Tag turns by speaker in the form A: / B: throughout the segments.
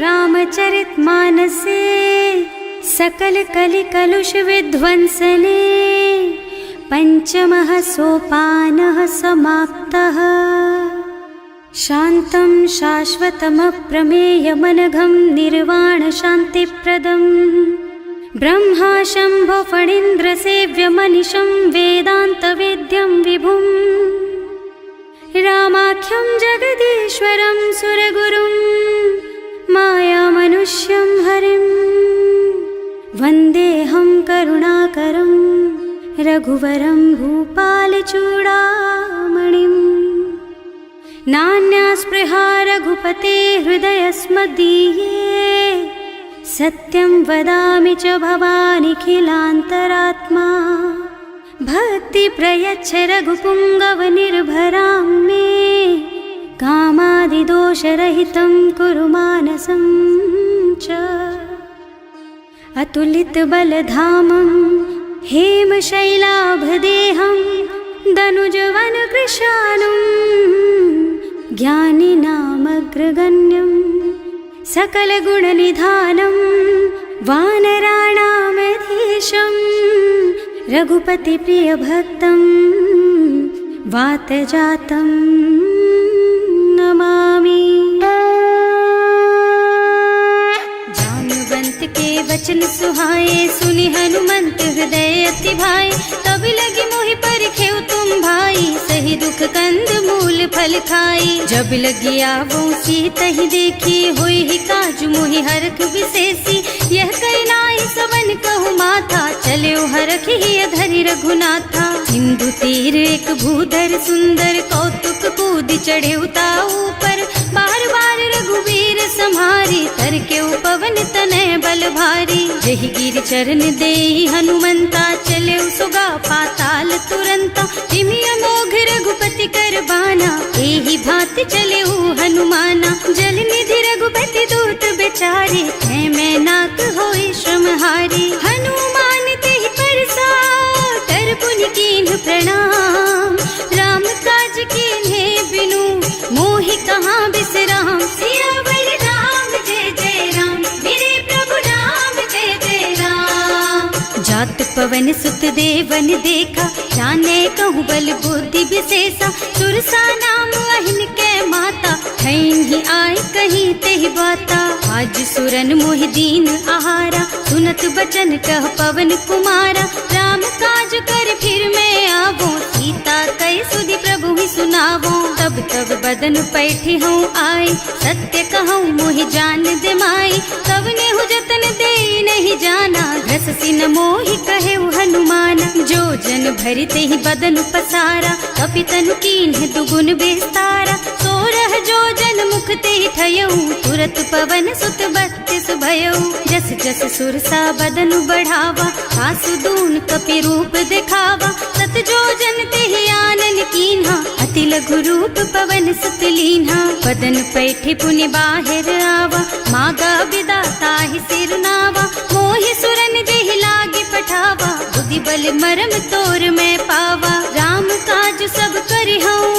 A: रामचरितमानसे सकल कलि कलुष विध्वंसने पंचमः सोपानः समाप्तः। शान्तं शाश्वतमप्रमेयमनघं निर्वाण शान्तिप्रदम् ब्रह्मा शम्भो फणीन्द्रसेव्यमनिशं वेदान्तवेद्यं विभुम् रामाख्यं जगदीश्वरं सुरगुरुं मायामनुष्यं हरिं वन्देऽहं करुणाकरं रघुवरं भूपालचूडामणिम्। नान्या स्पृहा रघुपते हृदयस्मदीये सत्यं वदामि च भवानिखिलान्तरात्मा। भक्ति प्रयच्छ रघुपुङ्गवनिर्भरां मे कामादिदोषरहितं कुरु मानसं च। अतुलितबलधामं हेमशैलाभदेहं दनुजवनकृशानुं ज्ञानिनामग्रगण्यं सकलगुणनिधानं वानराणामधीशं रघुपतिप्रियभक्तं वातजातं नमामि। जाम्बवंत के वचन सुहाए सुनि हनुमंत हृदय अति भाए। तब लगी मोहि परिखेउ तुम भाई सही दुख कंद मूल फल खाई। जब लगी आवो सीतहि देखी होई ही काजु मोहि हरख विशेषी। यह कई नाई सवन कहु माथा चले हरखि ही धरि रघुनाथा। सिंधु तीर एक भूधर सुंदर कौतुक कूद चढ़े ऊपर। बार बार रघुवीर सम्हारी तर के पवन तनय बल भारी। जहि गिर चरण देहि हनुमंता चले सुगा पाताल तुरंता। जिमि अमोघ रघुपति कर बाना एहि भांति चले हनुमाना। जल निधि रघुपति दूत बेचारे है मैं नाक होई श्रमहारी। हनुमान तेहि परसा कर पुनि कीन्ह प्रणाम। राम काज कीन्हे बिनु मोहि कहाँ बिसराम। सियावर राम जय जय राम मेरे प्रभु राम जय जय राम। जात पवन सुत देवन देखा जाने कहूँ बल बुद्धि विशेषा। सुरसा नाम अहिन के माता खैन ही आय कहीं तेहि बाता। आज सुरन मोहि दीन आहारा सुनत बचन कह पवन कुमारा। राम काज कर फिर मैं आवो सीता कई सुधि प्रभु ही सुनावो। तब तब बदन पैठी हूँ आए सत्य कहूँ मोहि जान दे माई। तब नेहु जतन दे नहीं जाना घस सिन मोहि कहे हनुमाना। जो जन भरि तेहि बदन पसारा कपितनु कीन्ह दुगुन बेस्तारा। सोरह जो जन मुख तेहि ठयऊ तुरत पवन सुत बत्तिस भयऊ। जस जस सुरसा बदन बढ़ावा आसु दून कपि रूप दिखावा। सत जो जन तेहि आनन कीन्हा अति लघु रूप पवन सुत लीन्हा। बदन पैठि पुनि बाहिर आवा मागा बिदा ताहि सिर नावा। मोहि सुरन जेहि लागी पठावा बुद्धि बल मरम तोर मैं पावा। राम काज सब करिहूँ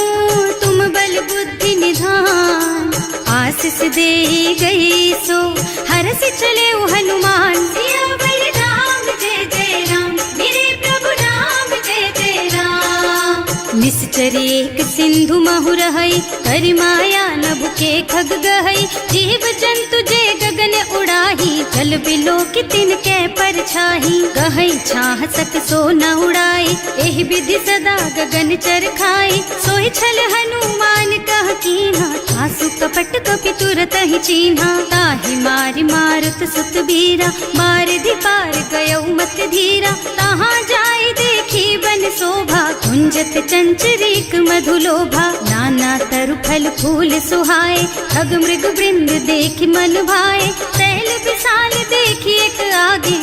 A: तुम बल बुद्धि निधान। आशीष दे गई सो हरस चले हनुमान। सियावर राम जय जय राम मेरे प्रभु राम जय जय राम। निश्चर एक सिंधु महु रहई करि माया नभ के खग गहई। जीव जंतु जे गगन उड़ाही जल बिलो कि तिनके परछाही। गहई छाह सक सो न उड़ाई एहि विधि सदा गगन चर खाई। सोहि छल हनुमान कह कीन्हा आसु कपट कपि तुरत ही चीन्हा। ताहि मारि मारुत सुत बीरा बारिधि पार गयौ मत धीरा। तहाँ जाय देखी बन शोभा कुंजत चंचरीक मधुलोभा। नाना तरु फल फूल सुहाए खग मृग वृंद देखि मन भाए। तैल विशाल देखि एक आगे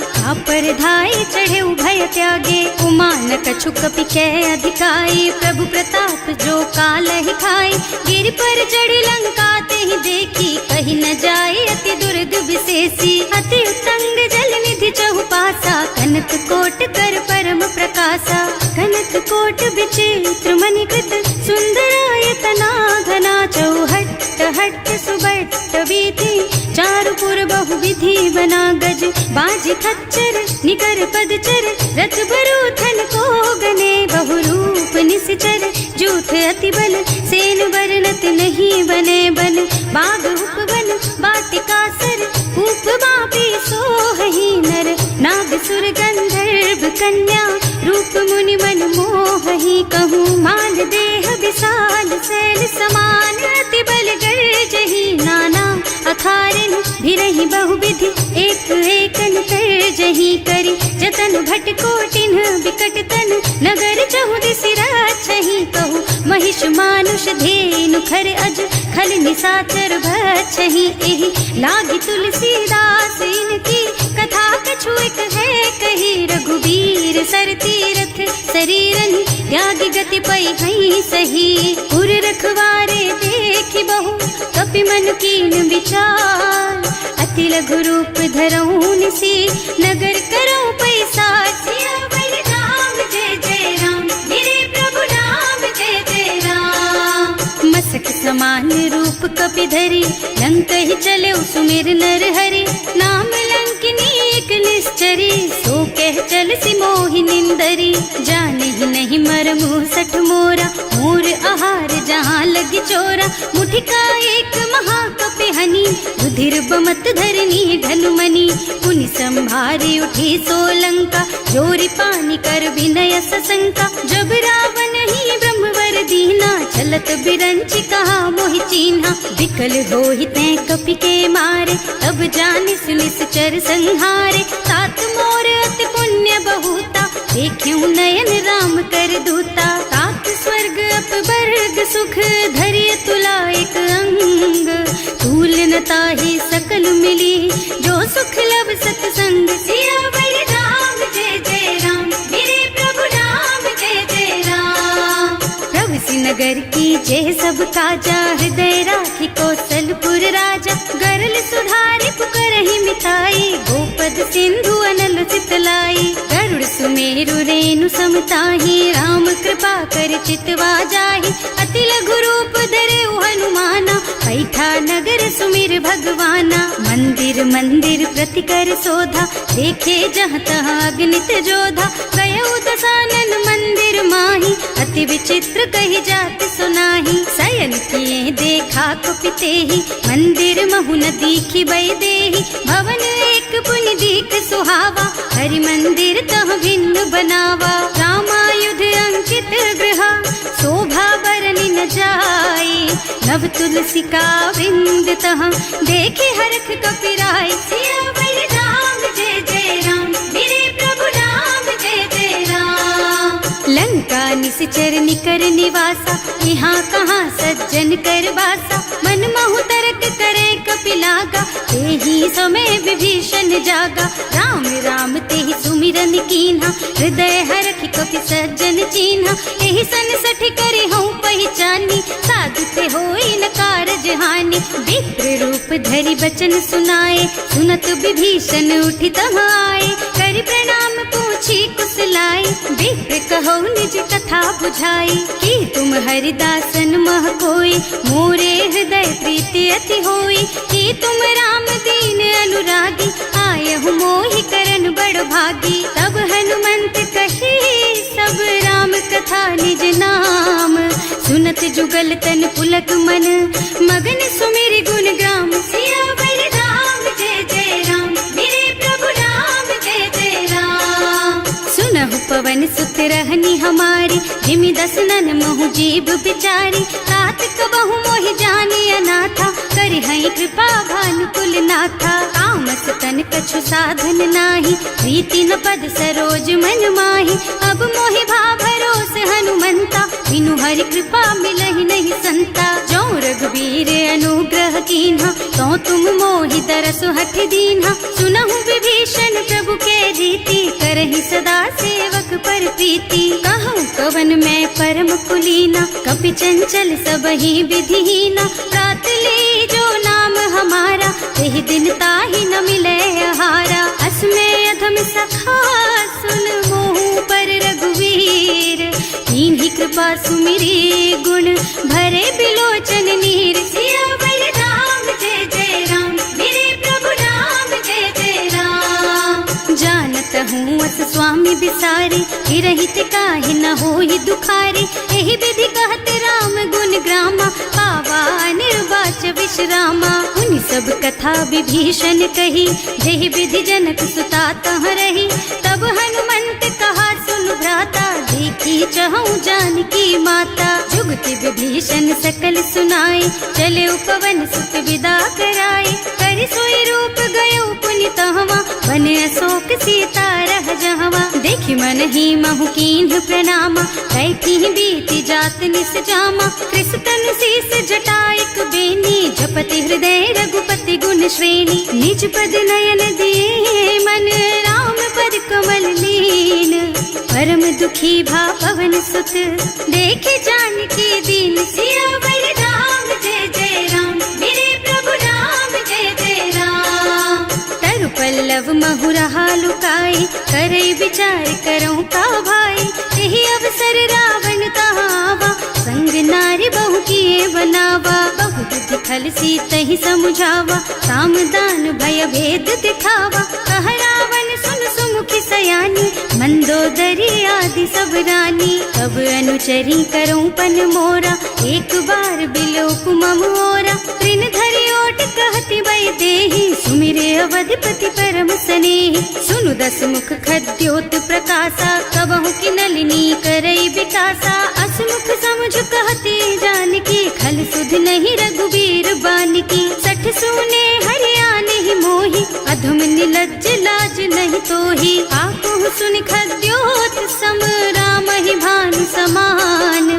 A: पर धाय चढ़े भय त्यागे। उमान कछु कपि कै अधिकाई प्रभु प्रताप जो काल ही खाई। गिर पर चढ़ी लंका तेहि देखी कहीं न जाए अति दुर्ग विशेषी। अति उत्तंग जल निधि चहुपासा कनक कोट कर परम प्रकाशा। कनक कोट विचित्र मणिकृत सुंदरायतना घना चौहट्ट हट्ट भट्ट सुबट्ट बीथी, चारु पुर बहुविधि बना गज, बाज खच्चर निकर पदचर, रथ बरूथन को गने, बहुरूप निश्चर जूथ अति बल, सेन बरनत नहीं बने बन, बाग उपवन बाटिका सर, कूप बापी सोहहि नर, नाग सुर गंधर्व कन्या, रूप मुनि मन मोहहि, कहूँ मान देह विशाल शैल समान, अति बल गर्जहि नाना अखारिन, भिरहि बहुविधि एक एकन तरजहि करि, जतन भट कोटिन बिकट तन, नगर चहुदिसि राछहि, कहूँ महिष मानुष धेनु खर अज, खल निसाचर भक्षहि, एहि लागी तुलसीदास इनकी, कथा कछु एक है कही, रघुबीर सर तीरथ शरीरनि, त्यागी गति पई हई सही, उर रखवारे देखि बहु, कपि मन कीन विचार, अति लघु रूप धरऊं निसी, नगर करऊं पैसार, सियावर राम जय जय राम, मेरे प्रभु राम जय जय राम, मसक समान रूप कपि धरी, लंक ही चले सुमिर नर हरि, नाम लंकिनी एक निश्चरी, सो कह चल सी मोहि निंदरी, जाने ही नहीं मरमु सठ मोरा, मोर आहार जहाँ लग चोरा, मुठिका एक महाकपि हनी, रुधिर बमत धरनी ढलुमनी, पुनि संभारी उठी सोलंका, जोरी पानी कर विनय सशंका, जब रावण ही ब्रह्मवर दीना, चलत बिरंचि कहा मोहि चीन्हा, विकल होहि तै कपि के मारे, तब जानि सुनिश्चर संहारे, तात मोर अति पुण्य बहुता, देखियो नयन राम कर दूता, तात स्वर्ग अपवर्ग सुख, धरिय तुला एक अंग, तूल न ताहि सकल मिली, जो सुख लब सतसंग, सियावर राम जय जय राम, मेरे प्रभु राम जय जय राम, प्रभु नगर की जय सब काजा, हृदय राखी कौशलपुर राजा, गरल सुधारि पुकारहि मिताई, गोपद सिंधु अनल चितलाई, गरुड़ सुमेरु रेणु समताहि, राम कृपा कर चितवा जाहि, अति लघु रूप धरे हनुमाना, बैठा नगर सुमिर भगवाना, मंदिर मंदिर प्रति कर शोधा, देखे जहाँ तहाँ अगणित जोधा, गयो दसानन मंदिर माही, अति विचित्र कही जात सुनाही, शयन किए देखा कुपिते ही, मंदिर महु न दीखी बई देही, भवन एक पुनि दीख सुहावा, हरि मंदिर तह भिन्न बनावा, रामायुध अंकित गृह, शोभा बरनि न जाई, नव तुलसी का बिंद तह, देखे हरख कपिराई, सियावर राम जय जय राम, मेरे प्रभु राम जय जय राम, लंका निश्चर निकर निवासा, यहाँ कहाँ सज्जन कर वासा, मन महु तरक करे कपिलागा, तेहि समय विभीषण जागा, राम राम तेहि सुमिरन कीन्हा, हृदय हरखि कपि सज्जन चीन्हा, एहि सन सठ करे हूँ पहचानी, साधु ते होई न कारज हानि, विप्र रूप धरि बचन सुनाए, सुनत विभीषण उठि तहाँ आए, करि प्रणाम पूछी कुशलाई, विप्र कहो निज कथा बुझाई, कि तुम हरिदासन मह कोई, मोरे हृदय प्रीति अति होई, कि तुम राम दीन अनुरागी, आयहु मोहि करन बड़ भागी, तब हनुमंत कही सब राम कथा निज नाम, सुनत जुगल तन पुलक मन, मगन सुमिर गुण ग्राम, सियावर राम जय जय राम, मेरे प्रभु राम जय जय राम, सुनहु पवन सुत रहनी हमारी, जिमि दसनन महु जीव बिचारी, तात कबहु मोहि जानी अनाथा, करिहै कृपा भानुकुल नाथा, तामस तन कछु साधन नाही, प्रीति न पद सरोज मन माही, अब मोहि भा भरोस हनुमंता, बिनु हरि कृपा मिलहि नहीं संता, जो रघुबीर अनुग्रह कीन्हा, तो तुम मोहि तरसु हठ दीन्हा, सुनहु विभीषण प्रभु के रीति, करहि सदा सेवक पर प्रीति, कहूँ कवन मैं परम कुलीना, कपि चंचल सबहि विधिहीना, रात ले जो नाम हमारा, तेहि दिन ताहि न मिले आहारा, असमय अधम सखा सुन मोहु पर रघुवीर, कीन्ही कृपा सुमिरी गुण भरे बिलोचन नीर, सियावर राम रहुअस स्वामी बिसारी, रहित काहे न होई दुखारी। एहि विधि कहत राम गुण ग्रामा, पावा निर्वाच विश्रामा। उन सब कथा विभीषण कही, जेहि विधि जनक सुता तह रही। तब हनुमंत कहा सुन भ्राता, देखी चहु जानकी माता। जुगति विभीषण सकल सुनाई, चले उपवन सुत विदा कराई। कर सोई रूप गयो पुनि तहवा, बन अशोक सीता रह जहवा। देखि मन ही महु कीन्ह प्रणामा, कैथी बीति जात निस जामा। कृष तनु शीस जटाइक बेनी, जपति हृदय रघुपति गुण श्रेणी। निज पद नयन दिए मन, राम पद कमल लीन। परम दुखी भा पवन सुत, देखे जानकी दीन। सियावर राम जय जय राम, मेरे प्रभु राम जय जय राम। तरु पल्लव महुरहा लुकाई, करई विचार करऊं का भाई। यही अवसर रावण तहावा, संग नारी बहु किए बनावा। बहु बुद्धि खल सीतहि समुझावा, काम दान भय भेद दिखावा। कह रावण सुन सुमुखी सयानी, मंदोदरी आदि सब रानी। तब अनुचरी करऊं पन मोरा, एक बार बिलोक मम ओरा। तृण धरि ओट कहति वै देहि, सुमिरे अवधिपति परम स्नेहि। सुनु दस मुख खद्योत प्रकाशा, कबहु की नलिनी करई विकासा। असमुख समझ कहती जानकी, खल सुध नहीं रघुबीर बानकी। सठ सूने हरियाणा ही मोही, अधम निलज्ज लाज नहीं तोही। आकुह सुन खद्योत सम, राम ही भानु समान।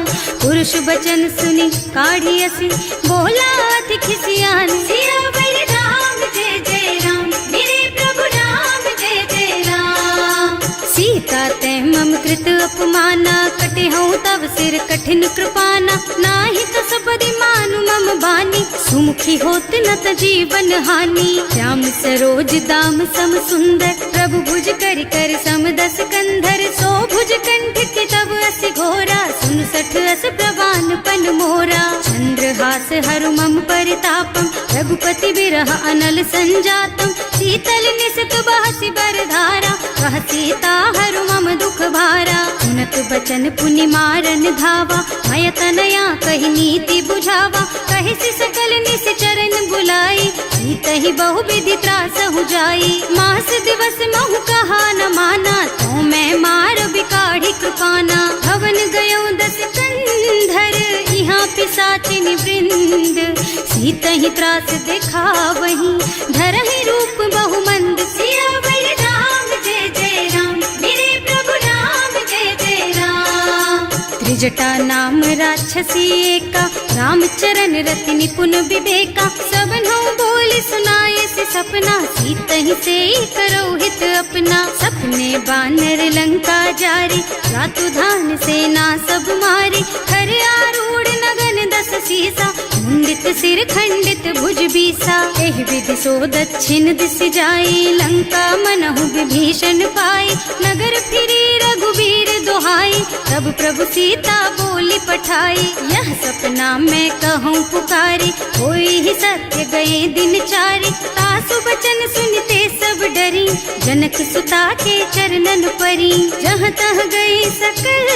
A: पुरुष बचन सुनि काढ़ी असी, बोला अति खिसियान। सियावर राम जय जय राम, मेरे प्रभु राम जय जय राम। सीता तै मम कृत अपमाना, कटे हूँ तब सिर कठिन कृपाना। नाही तो सबदि मानु मम बानी, सुमुखी होत न त जीवन हानि। श्याम सरोज दाम सम सुंदर, प्रभु भुज कर कर सम दस कंधर। सो भुज कंठ के तब अस घोरा, सुन सठ अस प्रवान पन मोरा। चंद्रहास हरु मम परितापम, रघुपति बिरह अनल संजातम। शीतल निसत बहसि बर धारा, कह सीता हरु मम दुख भारा। सुनत बचन पुनि मारन धावा, मय तनया कहि नीति बुझावा। कहि सि सकल निस चरण बुलाई, सीतहि बहु विधि त्रासहु जाई। मास दिवस महु कहा न माना, तो मैं मार बिकाढ़ी कृपाना। भवन गयो दस कंधर, यहाँ पिशाचिनी वृंद। सीतहि त्रास दिखावहीं, धरहि रूप बहु मंद। सियावर राम जय जय राम, मेरे प्रभु राम जय जय राम। त्रिजटा नाम राक्षसी एका, राम चरण रति निपुण विवेका। सबनों बोल सुनाए से सपना, सीतहि से करो हित अपना। सपने बानर लंका जारी, रातु धान सेना सब मारी। खर आरूढ़ नगन दस सीसा, मुंडित सिर खंडित भुज बीसा। एहि विधि सो दक्षिण दिस जाई, लंका मनहु विभीषण पाई। नगर फिरी रघुबीर दुहाई, तब प्रभु सीता बोली पठाई। यह सपना मैं कहूँ पुकारी, होई ही सत्य गए दिन चारि। तासु बचन सुनते सब डरी, जनक सुता के चरणन परी। जहाँ तह गई सकल,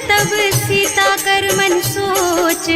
A: तब सीता कर मन सोच।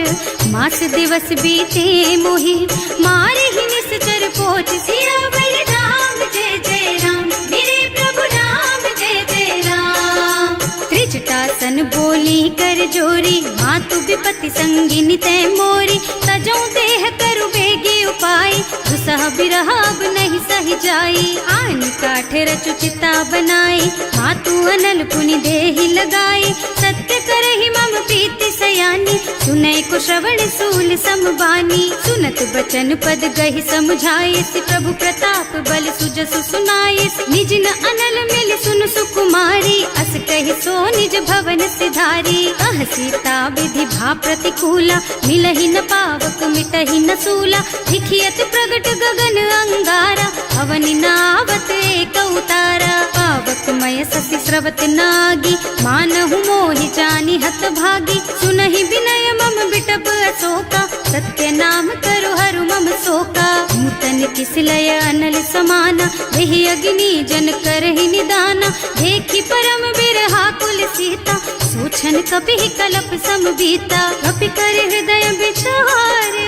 A: मास दिवस बीते मोहि, मारे ही निश्चर पोच। सियावर राम जय जय राम, मेरे प्रभु राम जय जय राम। त्रिजटा सन बोली कर जोरी, मातु विपति संगिनी तै मोरी। तजो देह करु बेगी उपाय, दुसह बिरह अब नहीं सही जाई। आन काठ रचु चिता बनाई, मातु अनल पुनि देहि लगाई। सत्य करहि मम प्रीति सयानी, सुनै को श्रवण सूल समबानी। सुनत बचन पद गहि समझाए, प्रभु प्रताप बल सुजसु सुनाए। निज न अनल मिल सुन सुकुमारी, अस कहि सो निज भवन सिधारी। कह सीता विधि भा प्रतिकूला, मिलहि न पावक मिटहि न सूला। लिखियत प्रगट गगन अंगारा, अवनि नावत एक उतारा। पावक मय ससि स्रवत नागी, मानहु मोहि जानि हत भागी। सुनहि विनय मम बिटप अशोका, सत्य नाम करु हरु मम शोका। नूतन किसलय अनल समाना, वही अग्नि जन करहि निदाना, देखी परम बिरहा कुल सीता, सोचन कपि कलप सम बीता, कपि कर हृदय विचार,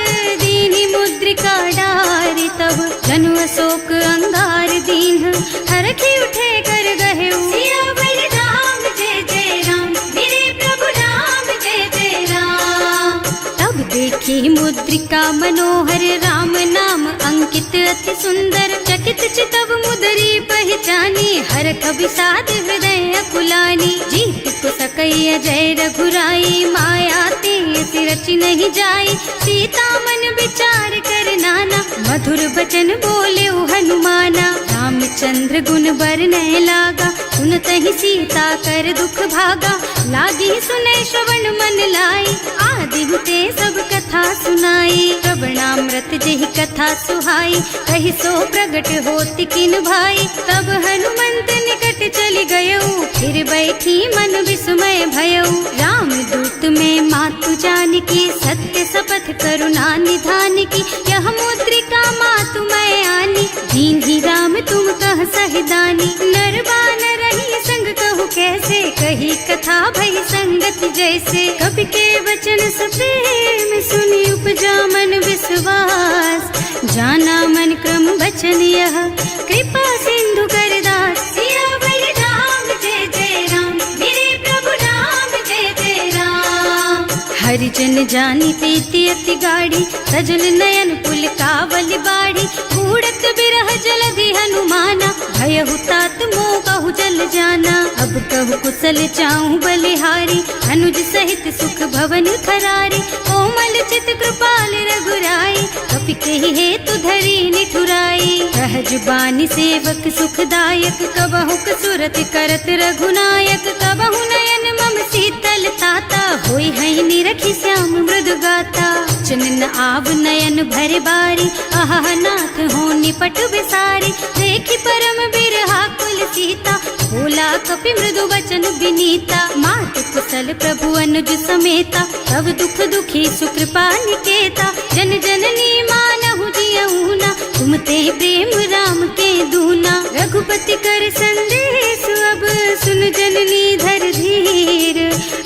A: दीनी मुद्रिका डारी, तब जनु अशोक अंगार दीन, हरखी उठे कर गहे सियावर राम जय जय राम, मेरे प्रभु राम जय जय राम। तब देखी मुद्रिका मनोहर, राम नाम अंकित अति सुंदर, चकित चितव मुदरी पहचानी, हर कवि साध हृदय अकुलानी, जीत को सकैया जय रघुराई, माया ते रचि नहीं जाई, सीता मन विचार कर नाना, मधुर बचन बोले हनुमाना, रामचंद्र गुण बरनय लागा, सुनतहि सीता कर दुख भागा, लागी सुनै श्रवण मन लाई, आदि हुते सब कथा सुनाई, श्रवणामृत जेहि कथा सुहाई, कहि सो प्रगट होति किन भाई, तब हनुमंत निकट चली गयऊ, फिर बैठी मन विस्मय भयऊ, राम दूत में मातु जानकी, सत्य शपथ करुणा निधान की, यह मुद्रिका मातु मैं आनी, दीन्ही राम तुम कह सहिदानी, नरबान रही संग कहु कैसे, कही कथा भई संगति जैसे, कवि के वचन सप्रेम सुनि उपजा मन विश्वास, जाना मन क्रम वचन यह, कृपा सिंधु कर दास, सियावर राम जय जय राम, मेरे प्रभु राम जय जय राम। हरिजन जानी प्रीति अति गाढ़ी, सजल नयन पुल कावल बाढ़ी, बूढ़त बिरह जलधि हनुमाना, भयहु तात मोह कहु जल जाना, अब कहु कुशल चाहूं बलिहारी, अनुज सहित सुख भवन खरारी, कोमल चित कृपाल रघुराई, कपि कहि हेतु धरी निठुराई, सहज बानी सेवक सुखदायक, कबहु सुरत करत रघुनायक, कबहु नयन मम शीतल ताता, होई है निरखी श्याम मृदु गाता, चनन आव नयन भर बारी, आहा नाथ हो निपट बिसारी, देखी परम बिरहा कुल सीता, बोला कपि मृदु वचन विनीता, मात कुशल प्रभु अनुज समेता, तब दुख दुखी सुकृपा निकेता, जन जननी मानहु जियऊना, तुम ते प्रेम राम के दूना, रघुपति कर संदेश अब सुन जननी धर धीर,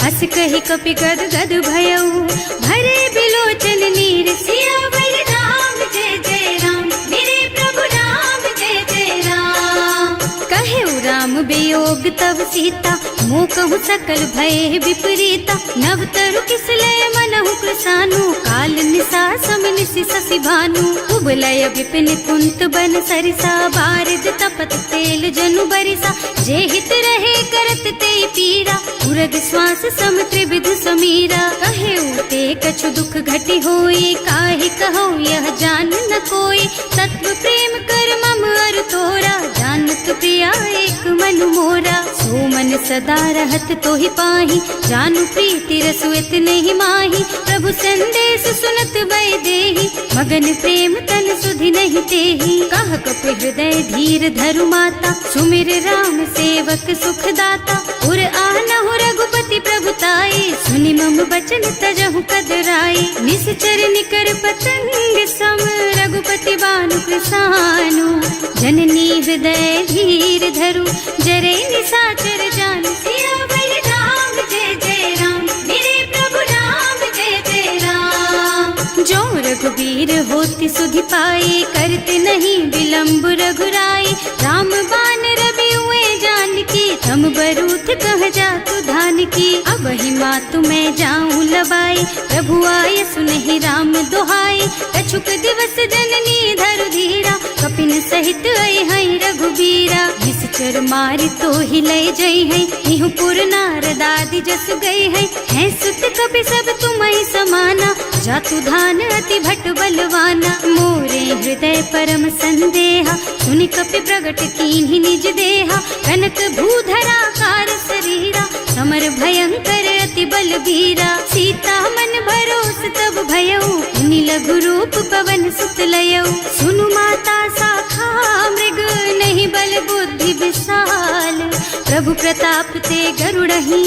A: अस कहि कपि गद गद भयऊ, भरे बिलोचन नीर, सियावर राम जय जय राम, मेरे प्रभु राम जय जय राम। कहे राम वियोग तब सीता, मोह कहु सकल भय विपरीता, नव तरु किसलय मनहु कृसानु, काल निसा सम निसि शशि भानु, उबलय विपिन कुंत बन सरिसा, बारिद तपत तेल जनु बरिसा, जे हित रहे करत ते पीरा, उरग श्वास सम त्रिविध समीरा, कहे उते कछु दुख घटी होई, काहे कहो यह जान न कोई, तत्व प्रेम कर मम अर तोरा, जानत प्रिया एक मन मोरा, सो मन सदा रहत तोहि पाही, जानु प्रीति रसु इतने ही माही, प्रभु संदेश सुनत वै देही, मगन प्रेम तन सुधि नहीं तेही, कह कपि हृदय धीर धरु माता, सुमिर राम सेवक सुखदाता, उर आनहु रघुपति प्रभुताई, सुनि मम बचन तजहु कदराई, निश्चर निकर पतंग सम, रघुपति बानु कृसानु, जननी हृदय धीर धरु, जरे निसाचर जानु, सियावर राम जय जय राम, मेरे प्रभु राम जय जय राम। जो रघुबीर होति सुधि पाई, करते नहीं विलम्ब रघुराई, राम बान रवि हुए जानकी, थम बरूथ कह जातु धान की, अब ही मातु मैं जाऊं लबाई, प्रभु आय सुनहि राम दुहाई, कछुक दिवस जननी धरु धीरा, कपिन सहित आई हई रघुबीरा, निश्चर मारि तो ही लय जई है, इहु पुर नारद आदि जस गई है सुत कपि सब तुम्हि समाना, जातु धान अति भट बलवाना, मोरे हृदय परम संदेहा, सुनि कपि प्रगट कीन्हि निज देहा, कनक भूधरा कार शरीरा, समर भयंकर अति बलबीरा, सीता मन भरोस तब भयऊ, मुनि लघु रूप पवन सुत लयऊ, सुनु माता शाखा मृग नहीं बल बुद्धि विशाल, प्रभु प्रताप ते गरुड़हि,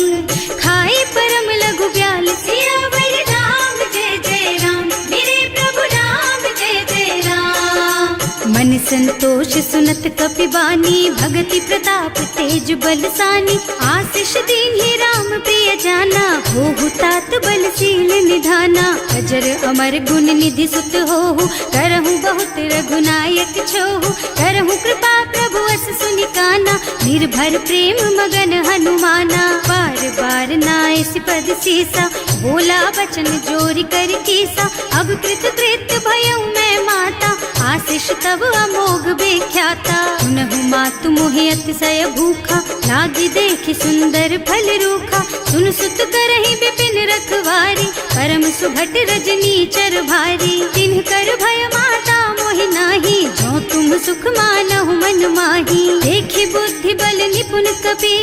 A: खाई परम लघु ब्याल, सियावर राम जय जय राम, मेरे प्रभु राम जय जय राम। संतोष सुनत कपिबानी, भगति प्रताप तेज बलसानी। आशीष दीन्हि राम प्रिय जाना, होहु तात बलशील निधाना। अजर अमर गुण निधि सुत होहु, करहु बहुत रघुनायक छोहु। करहु कृपा प्रभु अस सुनि काना, निर्भर प्रेम मगन हनुमाना। बार बार नाइस पद सीसा, बोला बचन जोरी कर कीसा। अब कृत कृत भयउ मैं माता, आशीष तब अमोघ बेख्याता। सुनहु मातु मोहि अतिशय भूखा, लागी देखि सुंदर फल रूखा। सुन सुत करहि विपिन रखवारी, परम सुभट रजनी चर भारी। तिन्ह कर भय माता मोहि नाही, जो तुम सुख मानहु मन माही। देखि बुद्धि बल निपुण कपि,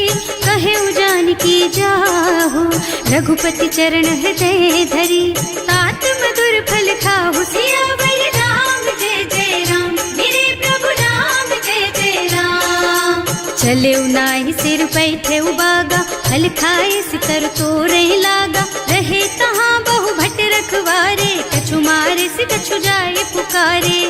A: कहे जानकी जाहु। रघुपति चरण हृदय धरी, तात मधुर फल खाहु। सियावर राम जय जय राम, मेरे प्रभु राम जय जय राम। चले नाहि सिर बैठे बागा, फल खाए सितर तोरे लागा। रहे तहाँ बहु भट रखवारे, कछु मारे से कछु जाए पुकारे।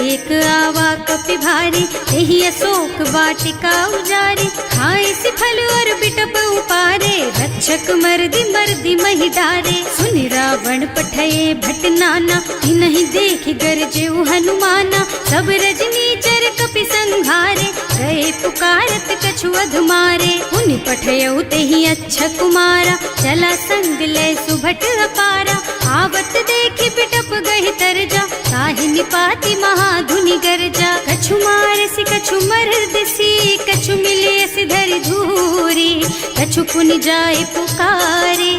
A: एक आवा कपि भारी, यही अशोक वाटिका उजारी। खाए से फल और बिटप उपारे, रक्षक मर्दी मर्दी मही डारे। सुनि रावण पठये भट नाना, नहीं देखि गरजेउ हनुमाना। सब रजनी चर कपि संघारे, गए पुकारत कछु अधमारे। उनि पठयउ तेहि अच्छा कुमारा, चला संग ले सुभट अपारा। आवत देखि बिटप गहि तरजा, ताहि निपाति महाधुनि गरजा। कछु मारसि कछु मरदसी, कछु मिलेसि धरि धूरी। कछु पुनि जाए पुकारे,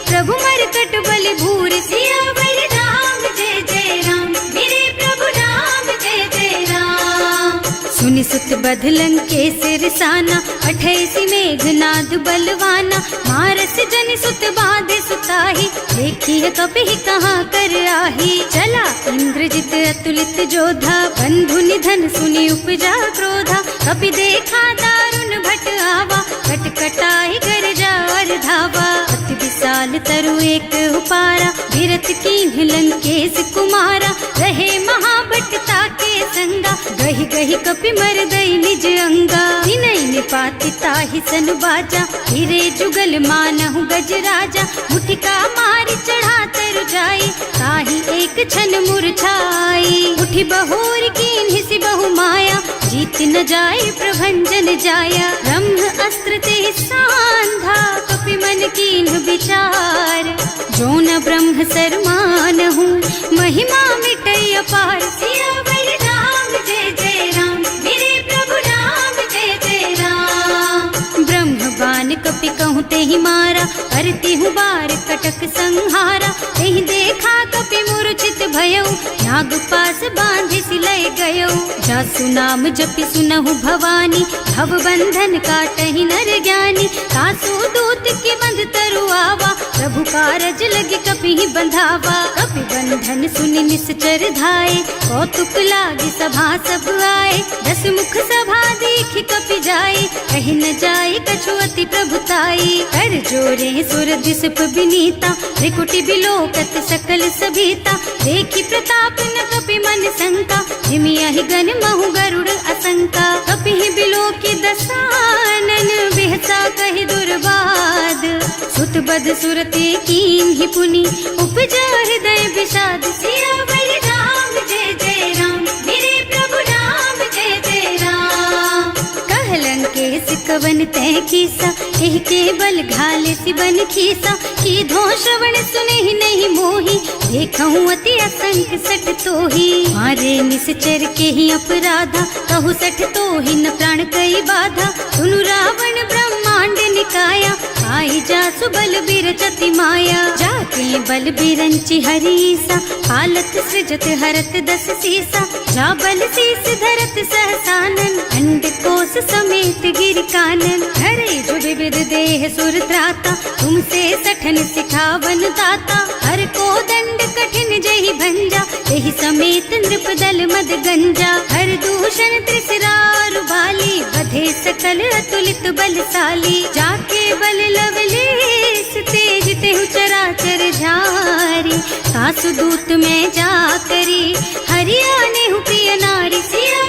A: प्रभु मरकट बल भूरि। सियावर राम जय जय राम, मेरे प्रभु राम जय जय राम। सुनि सुत बध लंकेश रिसाना, पठैसि मेघनाद बलवाना। मारस जनि सुत बाधे सुताही, देखिए कपि कहाँ कर आही। चला इंद्रजित अतुलित जोधा, बंधु निधन सुनि उपजा क्रोधा। कपि देखा दारुण भट आवा, कटकटाई गरजा और धावा। अति विशाल तरु एक उपारा, गिरत कीन्ह लंकेश कुमारा। रहे महाभट ताके संगा, गहि गहि कपि मर गई निज अंगा। विनय निपाति ताहि सन बाजा, हिरे जुगल मानहु गज राजा। मुठिका मारि चढ़ा तर जाई, ताहि एक छन मुरझाई। उठि बहोर कीन्हि सि बहु माया, जीत न जाए प्रभंजन जाया। ब्रह्म अस्त्र ते सांधा, कपि मन कीन्ह विचार। जो न ब्रह्म सर मानहु, महिमा मिटै अपार। सियावर राम जय जय राम, मेरे प्रभु राम जय जय राम। ब्रह्म बान कपि कहूँ तेहि मारा, करती हूँ बार कटक संहारा। तेहि देखा कपि मूर्छित भयउ, नाग पास बांधि सिलय गयउ। जासु नाम जपि सुनहु भवानी, भव बंधन काटहि नर ज्ञानी। तासु दूत की बंध तरु आवा, प्रभु कारज लगे कपि बंधावा। कपि बंधन सुनि निश्चर धाये, कौतुक लागे सभा सब आए। 10 मुख सभा देखि कपि जाए, कहि न जाए कछु अति प्रभुताई। कर जोरे सुर दिसप विनीता, त्रिकुटि बिलोकत सकल सभीता। देखि प्रताप न कपि मन शंका, हिमियहि गण महु गरुड़ असंका। कपि बिलोकि दसानन, बिहसा कहि दुर्बाद। सुत बद सुरते कीन्हि पुनि, उपजा हृदय विषाद। सियावर राम जय जय राम, मेरे प्रभु राम जय जय राम। कह लंकेश कवन तै कीसा, एहि के बल घाले सि बन खीसा। कीधो श्रवण सुनेहि नहीं मोही, देखहु अति असंख सठ तोही। मारे निश्चर के ही अपराधा, कहु सठ तोहि न प्राण कई बाधा। सुनु रावण ब्रह्मांड निकाया, आई जासु बल बिरचति माया। जाके बल बिरंचि हरीसा, हालत सृजत हरत 10 सीसा। जा बल शीस धरत सहसानन, अंड कोस समेत गिर कानन। हरे जो विविध देह सुर त्राता, तुमसे सठन सिखावन दाता। हर को दंड कठिन जहि भंजा, तेहि समेत नृप दल मद गंजा। हर दूषण त्रिसरारु बाली, बधे सकल अतुलित बलशाली। जाके बल लवलेस तेज तेहु चराचर झारी। सासु दूत में जा करी, हरियाणे हु प्रिय नारी। सिया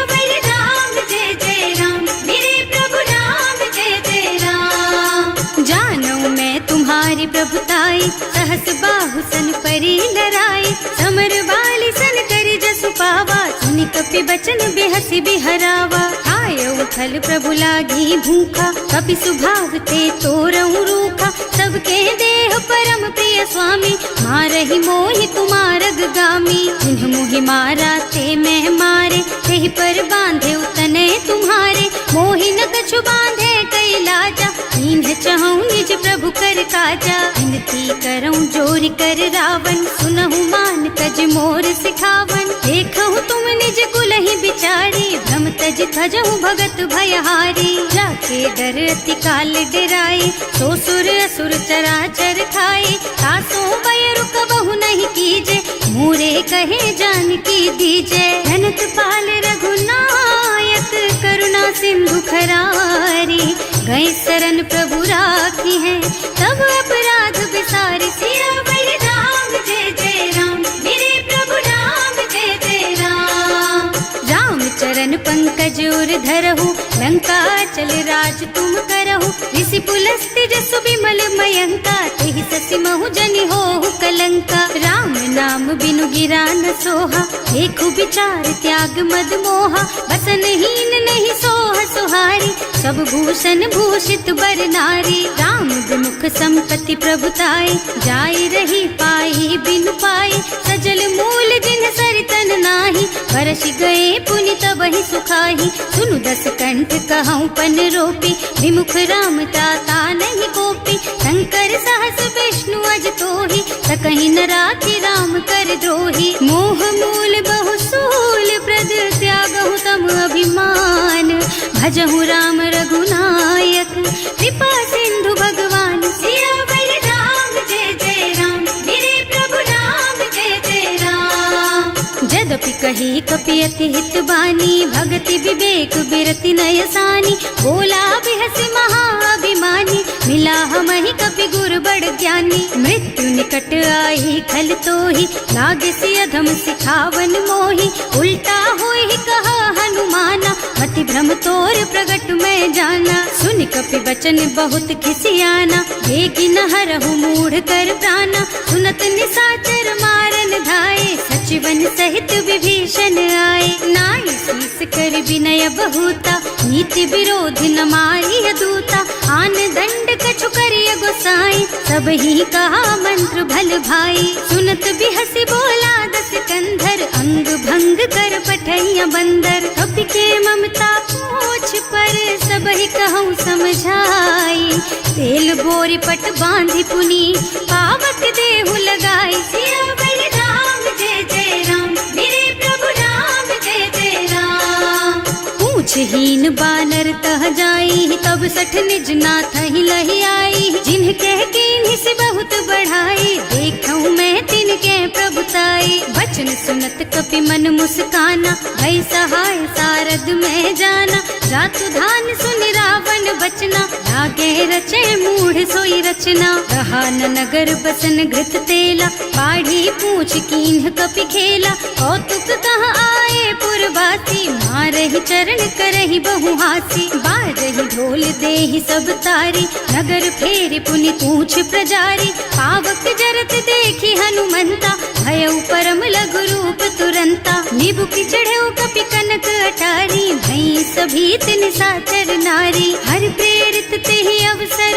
A: बस बाहु सन परी लराए, समर बाली सन करी जसु पावा, सुनि कपि बचन बेहसी बिहरावा। आयऊ फल प्रभु लागी भूखा, कपि सुभाव ते तोरऊ रूखा, सबके देह परम प्रिय स्वामी, मारहि मोहि कुमारग गामी। जिन्ह मोहि मारा ते मैं मारे, तेहि पर बांधे उतने तुम्हारे, मोहि न कछु बांधे कई लाजा, इन्ह चहु निज प्रभु कर काजा। विनती करऊं जोरि कर रावण, सुनहु मान तज मोर सिखावन। देखहु तुम निज कुलहि बिचारी, भ्रम तज थजहु भगत भयहारी। जाके डर अति काल डराए, सो सुर असुर चराचर खाए। तासो भय रुक बहु नहीं कीजे, मोरे कहे जानकी दीजे। धनत पाल रघुनायक, करुणा सिंधु खरारी। गए शरण प्रभु राखी है, तब अपराध बिसारी। सियावर राम जय जय राम, मेरे प्रभु राम जय जय राम। राम चरण पंकज उर धरहु, लंका चल राज तुम करहु। ऋषि पुलस्त्य जसु बिमल मयंका, तेहि ससि महु जनि होहु कलंका। राम नाम बिनु गिरा न सोहा, देखु विचार त्याग मद मोहा। बसन हीन नहीं सोह सुहारी, सब भूषण भूषित बर नारी। राम विमुख संपत्ति प्रभुताई, जाई रही पाई बिनु पाई। सजल मूल जिन सरितन नाही, बरस गए पुनि तबहि सुखाही। सुनु दस कंठ कहऊँ पन रोपी, विमुख राम ताता नहीं कोपी। शंकर सहस विष्णु अज तोहि, सकहि न राखी राम कर द्रोही। मोह मूल बहु सूल प्रद, त्यागहु तम अभिमान। भजहु राम रघुनायक, कृपा सिंधु भगवान। सियावर राम जय जय राम, मेरे प्रभु राम जय जय राम। जदपि कही कपि अति हित बानी, भगति विवेक बिरति नय सानी। बोला बिहसि महाअभिमानी, मिला हमहि कपि गुर बड़ ज्ञानी। मृत्यु निकट आई खल तोहि, लागे सि अधम सिखावन मोहि। उल्टा होहि कहा हनुमाना, मति भ्रम तोर प्रगट मैं जाना। सुनि कपि बचन बहुत खिसियाना, बेगी न हरहु मूढ़ कर प्राणा। सुनत निशाचर मारन धाये, सचिवन सहित विभीषण आए। नाई शीस कर विनय बहुता, नीति विरोध न मारिय दूता। आन दंड कछु करिय गोसाई, सब ही कहा मंत्र भल भाई। सुनत बिहसि बोला दस कंधर, अंग भंग कर पठैया बंदर। कपि के ममता पूछ पर, सब ही कहूँ समझाई। तेल बोरी पट बांधि पुनी, पावक देहु लगाई। सियावर राम जय जय राम, मेरे प्रभु राम जय जय राम। पूछहीन बानर तह जाई, तब सठ निज नाथ ही लही आई। जिन्ह कह कीन्हि से बहुत बढ़ाई, देखऊँ मैं तिनके प्रभुताई। वचन सुनत कपि मन मुस्काना, भई सहाय सारद में जाना। जातु धान सुनि रावण बचना, लागे रचे मूढ़ सोई रचना। रहा न नगर बसन घृत तेला, बाढ़ी पूछ कीन्ह कपि खेला। कौतुक कह आए पुरवासी, मारहि चरण करहि बहु हासी। बाजहि ढोल देहि सब तारी, नगर फेरि पुनि पूछ प्रजारी। पावक जरत देखि हनुमंता, भयउ परम लघु रूप तुरंता। निबुकि चढ़ऊ कपि कनक अटारी, भई सभीत निशाचर नारी। हर प्रेरित तेहि अवसर,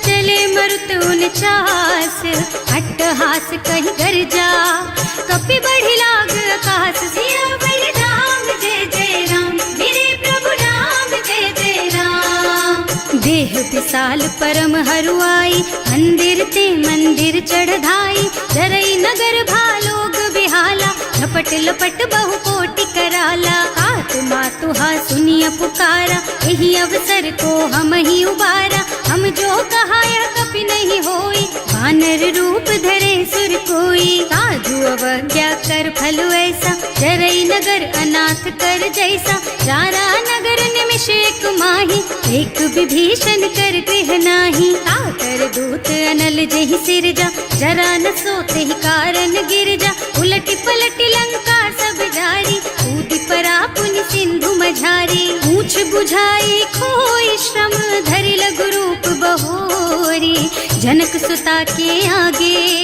A: चले मरुत उनचास। अट्टहास कहि गर्जा, कपि बढ़ि लाग आकाश। सियावर राम जय जय राम, मेरे प्रभु राम जय जय राम। देह विशाल परम हरुआई, मंदिर ते मंदिर चढ़धाई। जरई नगर भालोग बिहाला, झपट लपट बहु कोटि कराला। आत्मा तुहा सुनिय पुकारा, यही अवसर को हम ही उबारा। हम जो कहा यह कपि नहीं होई, वानर रूप धरे सुर कोई। साधु अवज्ञा कर फल ऐसा, जरई नगर अनाथ कर जैसा। जारा नगर निमिष एक माही, एक विभीषण कर गृह नाही। आकर दूत अनल जहि सिरजा, जरा न सोते ही कारण गिर जा। उलटी पलटी लंका सब जारी, कूदि परा पुनि सिंधु मझारी। पूछ बुझाई खोई श्रम, धरि लघु रूप बहोरी। जनक सुता के आगे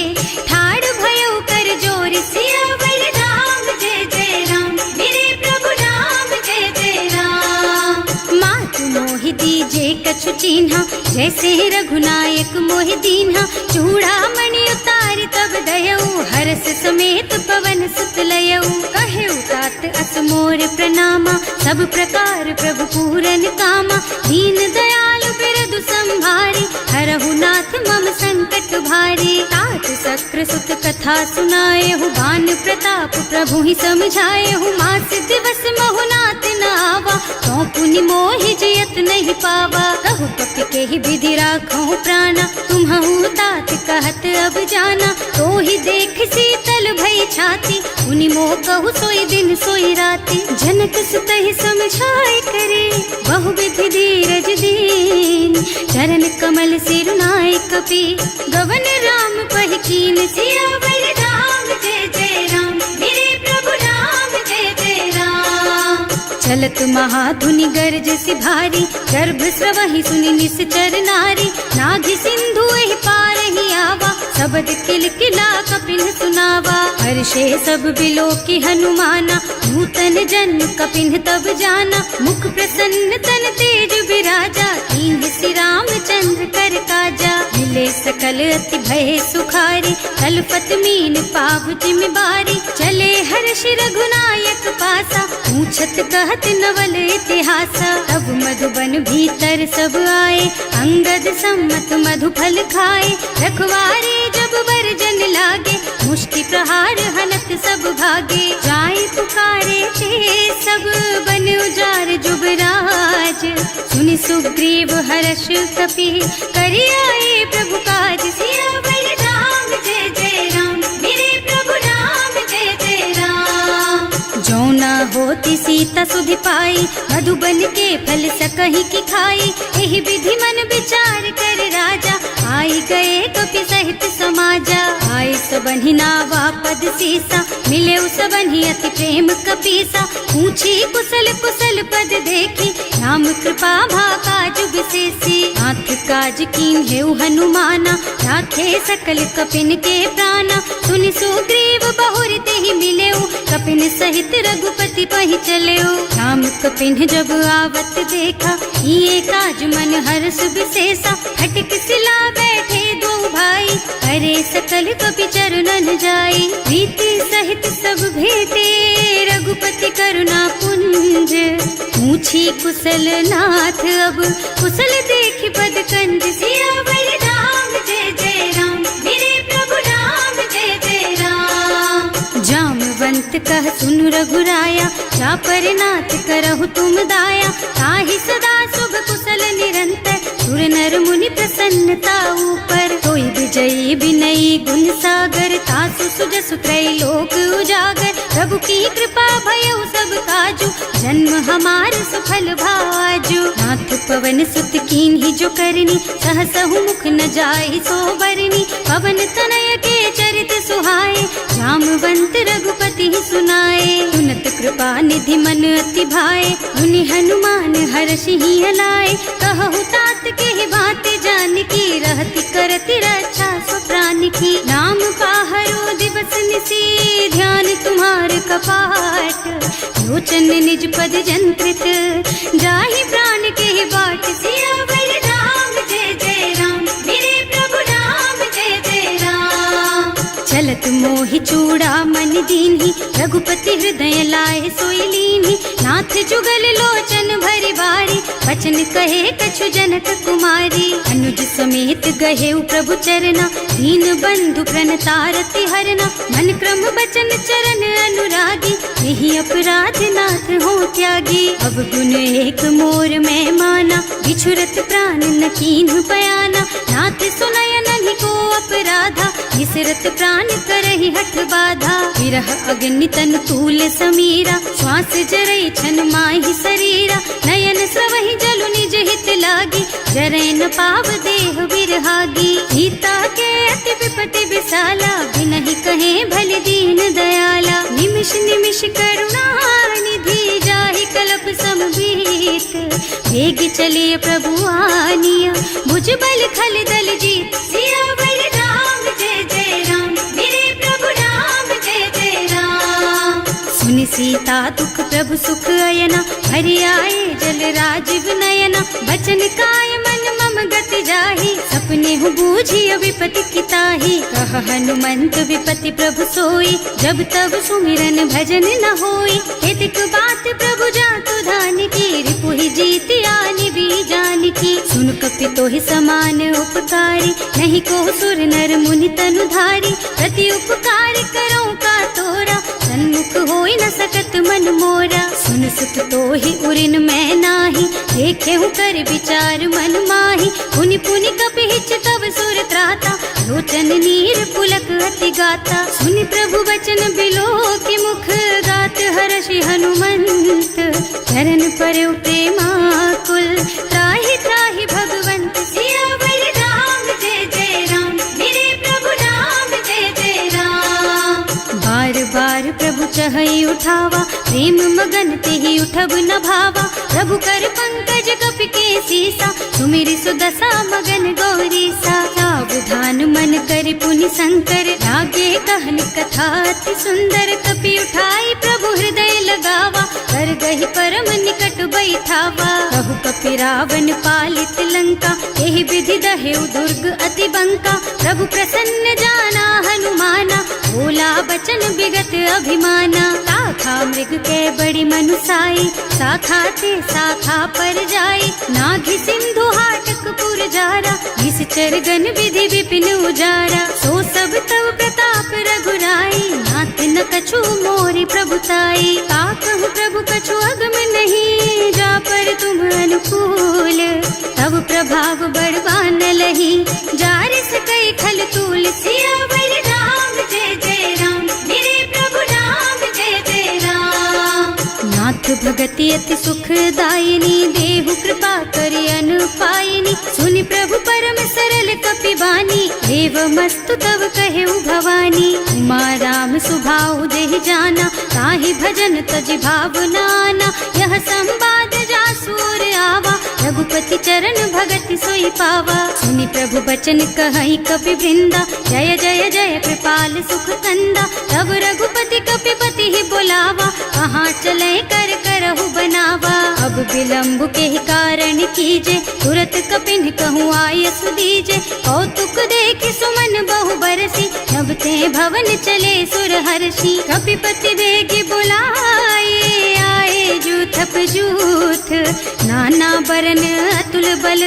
A: ठाड़ भयो कर जोर सियावर राम जय जय राम, मेरे प्रभु राम जय जय राम। मात मोहि दीजे कछु चिन्हा, जैसे रघुनायक मोहि दीन्हा। चूड़ा मणि उतारि तब दयऊ, हरस समेत पवन सुत लयऊ। कहे तात अस मोर प्रणामा, सब प्रकार प्रभु पूरन कामा। दीन दयालु बिरदु संभारी, हरहु नाथ मम संकट भारी। तात सक्र सुत कथा सुनाएहु, बान प्रताप प्रभु ही समझाएहु। मास दिवस महु नाथ न आवा, तो पुनि मोहि जयत नहीं पावा। कहु कपि के ही विधि राखहु प्राणा, तुम्हु तात कहत अब जाना। तो ही देख शीतल भई छाती, उनि मोह कहु सोई दिन सोई राती। जनक सुत ही समझाए करे, बहु विधि धीरज दीन। चरण कमल सिरुनाए कपि, गवन राम पहि कीन। सियावर राम जय जय राम, मेरे प्रभु राम जय जय राम। चलत महाधुनि गरज सि भारी, गर्भ स्रवहि सुनि निश्चर नारी। नाभि सिंधु एहि पार ही आवा, शबद किलकिला कपिन सुनावा। हर्षे सब बिलो की हनुमाना, नूतन जन्म कपिन तब जाना। मुख प्रसन्न तन तेज विराजा, कीन्ह श्री रामचंद्र कर काजा। मिले सकल अति भय सुखारी, कलपत मीन पाव जिम बारी। चले हर्ष रघुनायक पासा, पूछत कहत नवल इतिहासा। तब मधुबन भीतर सब आए, अंगद सम्मत मधु फल खाए। रखवारे जब बरजन लागे, मुष्टि प्रहार हनत सब भागे। जाए पुकारे ते सब, बन उजार जुबराज। सुनि सुग्रीव हर्ष कपि, करि आए प्रभु काज। सियावर राम जय जय राम, मेरे प्रभु राम जय जय राम। जो न होती सीता सुधि पाई, मधुबन के फल सकहि की खाई। एहि विधि मन विचार कर राजा, आई गए कपि सहित समाजा। आए सबन्हि नावा पद सीसा, मिले सबन्हि अति प्रेम कपीसा। पूछी कुशल कुशल पद देखी, राम कृपा भाका जुग सेसी। नाथ काज कीन्हेउ हनुमाना, राखे सकल कपिन के प्राणा। सुनि सुग्रीव बहुर तेहि मिलेउ, कपिन सहित रघुपति पहि चलेउ। राम कपिन जब आवत देखा, ये काज मन हर्ष विशेषा। फटक सिला बैठे दो भाई, अरे सकल कपि चरणन जाई। प्रीति सहित सब भेटे, रघुपति करुणा पुंज। पूछी कुशल नाथ अब, कुशल देखि पद कंज। सियावर राम जय जय राम, मेरे प्रभु राम जय जय राम। जामवंत कह सुनु रघुराया, चापर नाथ करहु तुम दाया। ताहि सदा शुभ कुशल निरंतर, सुर नर मुनि प्रसन्नता ऊपर। कोई विजयी विनयी गुण सागर, तासु सुजसु त्रैलोक उजागर। प्रभु की कृपा भयउ सब काजू, जन्म हमार सफल भाजू। नाथ पवन सुत कीन्ही जो करनी, सहसहु मुख न जाहि सो बरनी। पवन तनय के चरित सुहाए, जामवंत रघुपति सुनाए। सुनत कृपा निधि मन अति भाए, मुनि हनुमान हर्षि हलाए। कहु तात के बात जानकी, रहति करति रक्षा सो प्राण की। नाम पाहरो दिवस निसी, ध्यान तुम्हार कपाट। लोचन निज पद जंत्रित, जाहि प्राण के बाट। सियावर राम जय जय राम, मेरे प्रभु राम जय जय राम। चलत मोहि चूड़ा मन दीन्ही, रघुपति हृदय लाए सोई लीन्ही। नाथ जुगल लोचन भरि बारी, वचन कहे कछु जनक कुमारी। अनुज समेत गहेउ प्रभु चरना, दीन बंधु प्रणतारति हरना। मन क्रम बचन चरण अनुरागी, यही अपराध नाथ हो त्यागी। अब गुण एक मोर मैं माना, बिछुरत प्राण न कीन्ह बयाना। नाथ सुनय नन्हि को अपराधा, निसरत प्राण करहि हठ बाधा। विरह अग्नि तन तूल समीरा, श्वास जरई छन माहि शरीरा। नयन स्रवहि जलु निज हित लागी, जरै न पाव देह बिरहागी। सीता के अति विपति विशाला, बिनहि कहे भले दीन दयाला। निमिष निमिष करुणा निधि, जाहि कलप समभीत। वेग चलिए प्रभु आनिया, भुज बल खल दल जीत। सियावर राम जय जय राम। सुनि सीता दुख प्रभु सुख अयना, हरि आए जल राजीव नयना। बचन काय मन मम गति जाहि, सपने हूँ बूझी विपति किताहि। कह हनुमंत विपति प्रभु सोई, जब तब सुमिरन भजन न होई। हेतिक बात प्रभु जातु धान की, रिपुहि जीति आनि भी जान की। सुन कपि तोहि समान उपकारी, नहीं को सुर नर मुनि तनु धारी। प्रति उपकार करो का तोरा, सन्मुख होई न सकत मन मोरा। सुन सुत तोहि उरिन मैं नाही, देखे हूँ कर विचार मन माही। पुनि पुनि कपि हिच तब सुर त्राता, लोचन नीर पुलक अति गाता। सुनि प्रभु बचन बिलो की मुख, गात हर्षि हनुमंत। चरण परउ प्रेमाकुल, त्राहि त्राहि भगवंत। सियावर राम जय जय राम, मेरे प्रभु राम जय जय राम। बार बार प्रभु चहई उठावा, प्रेम मगन तेहि उठब न भावा। प्रभु कर पंकज कपि के सीसा, सुमिरि सुदशा मगन गौरीसा। सावधान मन कर पुनि शंकर, लागे कहन कथा अति सुंदर। कपि उठाई प्रभु हृदय लगावा, कर गहि परम निकट बैठावा। कहु कपि रावण पालित लंका, एहि विधि दहेउ दुर्ग अति बंका। प्रभु प्रसन्न जाना हनुमाना, बोला बचन विगत अभिमाना। शाखा मृग के बड़ी मनुसाई, शाखा ते शाखा पर जाई। नाघि सिंधु हाटक पुर जारा, निश्चर गण विधि विपिन उजारा। सो सब तव प्रताप रघुराई, नाथ न कछु मोरि प्रभुताई। का कहु प्रभु कछु अगम नहीं, जा पर तुम अनुकूल। तब प्रभाव बड़वान लही, जार सकई खल तूल। सियावर राम जय जय राम, मेरे प्रभु राम जय जय राम। नाथ भगति अति सुखदायिनी, देहु कृपा करि अनुपायिनी। सुनि प्रभु परम सरल कपि बानी, एवमस्तु तव कहेउ भवानी। उमा राम सुभाउ जेहि जाना, ताहि भजन तजि भावनाना। यह संवाद जासु और आवा, रघुपति चरण भगति सोई पावा। सुनि प्रभु बचन कहई कपि वृंदा, जय जय जय कृपाल सुख कंदा। तब रघुपति कपिपति ही बोलावा, कहाँ चले कर करहु बनावा। अब विलम्ब के कारण कीजे, तुरत कपिन कहूँ आयसु दीजे। कौतुक देखि सुमन बहु बरसी, नभ ते भवन चले सुर हर्षि। कपिपति बेगी बुलाए, आए जूथप जूथ। नाना बरन अतुल बल,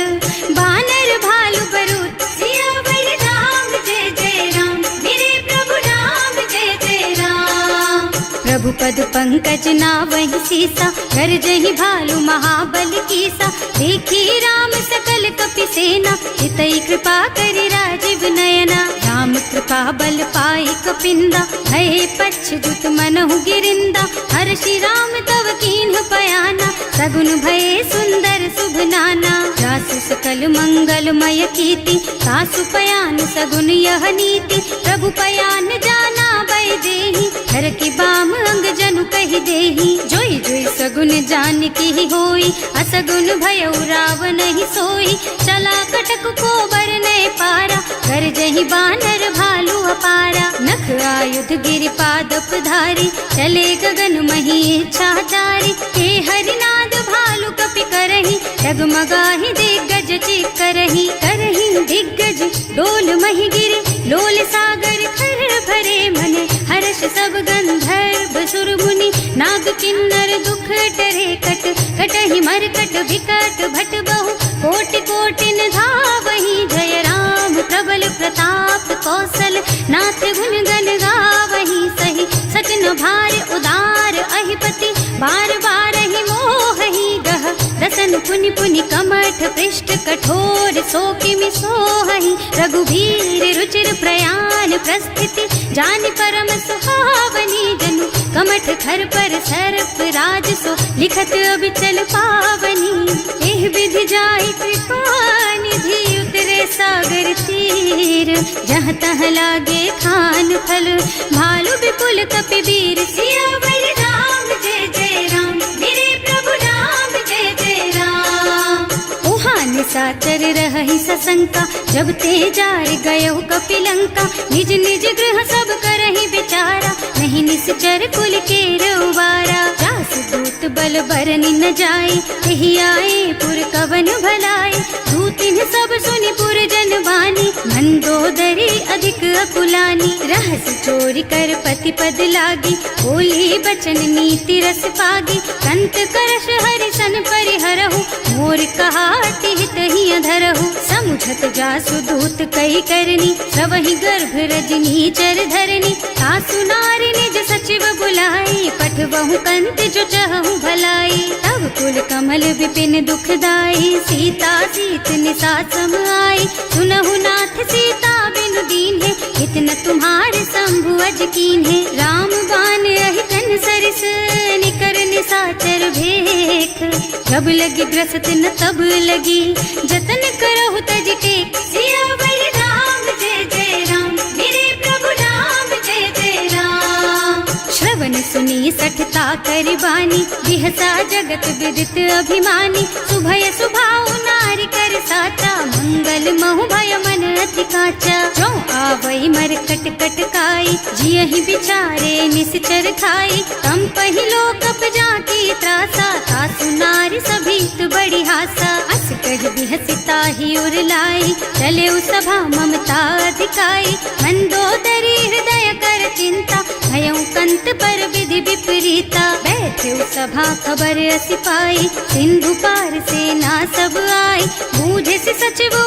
A: बानर भालु बरूथ। सियावर राम जय जय राम, मेरे प्रभु राम जय जय राम। प्रभु पद पंकज नावहि सीसा, कर जहि भालु महाबल कीसा। देखी राम सकल कपि सेना, हितई कृपा करि राजीव नयना। राम कृपा बल पाई कपिंदा, भय पच्छुत मनहु गिरिंदा। हर्षि राम तव कीन्ह पयाना, सगुन भये सुंदर शुभ नाना। जासु सकल मंगलमय कीर्ति, सासु पयान सगुन यह नीति। प्रभु पयान जाना बै देहि, हर की बाम अंग जनु कहि देहि। जोई जोई सगुन जान की होई, असगुन भयउ रावण ही सोई। चला कटक को बरने पारा, कर जहि बानर भालु अपारा। नख आयुध गिरि पादप धारी, चले गगन मही इच्छा जारी। हे हरिनाद भालु कपि करहि, डगमगाहि दिग्गज चित करहि। करहि दिग्गज डोल मही गिरि, लोल सागर खर भरे मन। हर्ष सब गंधर्व सुर मुनि, नाग किन्नर दुख डरे कट। कटहि मरकट विकट भट बहु, कोटि कोटिन धावहि। जय राम प्रबल प्रताप कौशल, नाथ गुण गण गावहि। सही सच न भार उदार अहिपति, बार बार ही मोहि गह। रसन पुनि पुनि कमठ पृष्ठ, कठोर सो किमि सोहहि। रघुवीर रुचिर प्रयाण प्रस्थिति, जानि परम सुहावनी। जनु कमठ खर पर सर्प राज सो, लिखत अबिचल पावनी। एह विधि जाहि कृपा निधि, उतरे सागर तीर। जहाँ तहाँ लागे खान फल, भालु विपुल कपि वीर। सियावर राम जय जय राम, मेरे प्रभु राम जय जय राम। उहाँ निशाचर रहहि सशंका, जब ते जार गयो कपिलंका। निज निज गृह सब करहि विचारा, नहीं कहीं निश्चर कुल के रउबारा। जास दूत बल बरनि न जाए, यही आए पुर कवन भलाए। दूतिन सब सुनि पुर जन बानी, मंदोदरी अधिक अकुलानी। रहस चोरी कर पति पद लागी, बोली बचन नीति रस पागी। संत करश हरि सन परिहरहु, मोर कहाति हित ही अधरहु। समुझत जासु दूत कही करनी, सवहि गर्भ रजनी चर धरनी। सासु नारी निज सचिव बुलाई, पठवहु कंत जो चहु भलाई। तब कुल कमल विपिन दुखदाई, सीता सीत निसा सम आई। सुनहु नाथ सीता बिनु दीन्हे, इतना तुम्हारे शंभु अज कीन्हे। राम बान अहितन सरिस, निकर निसाचर भेख। जब लगी ग्रसत न तब लगी, जतन करहु तज टेक। सियावर राम जय जय राम, मेरे प्रभु राम जय जय राम। श्रवण सुनी सठता कर बानी, बिहसा जगत विदित अभिमानी। सुभय सुभाउ नारी कर साचा, मंगल महु भय मन अति काचा। जो आवई मरकट कटकाई, जियहि बिचारे निश्चर खाई। तम पहिलो कप जाकी त्रासा, सासु नारी सभीत बड़ी हासा। अस कह बिहसिता ही उर लाई, चले सभा ममता अधिकाई। मंदोदरी हृदय कर चिंता, भयउ कंत पर विधि विपरीता। बैठे सभा खबर असिपाई, सिंधु पार सेना सब आई। बूझे से सचिव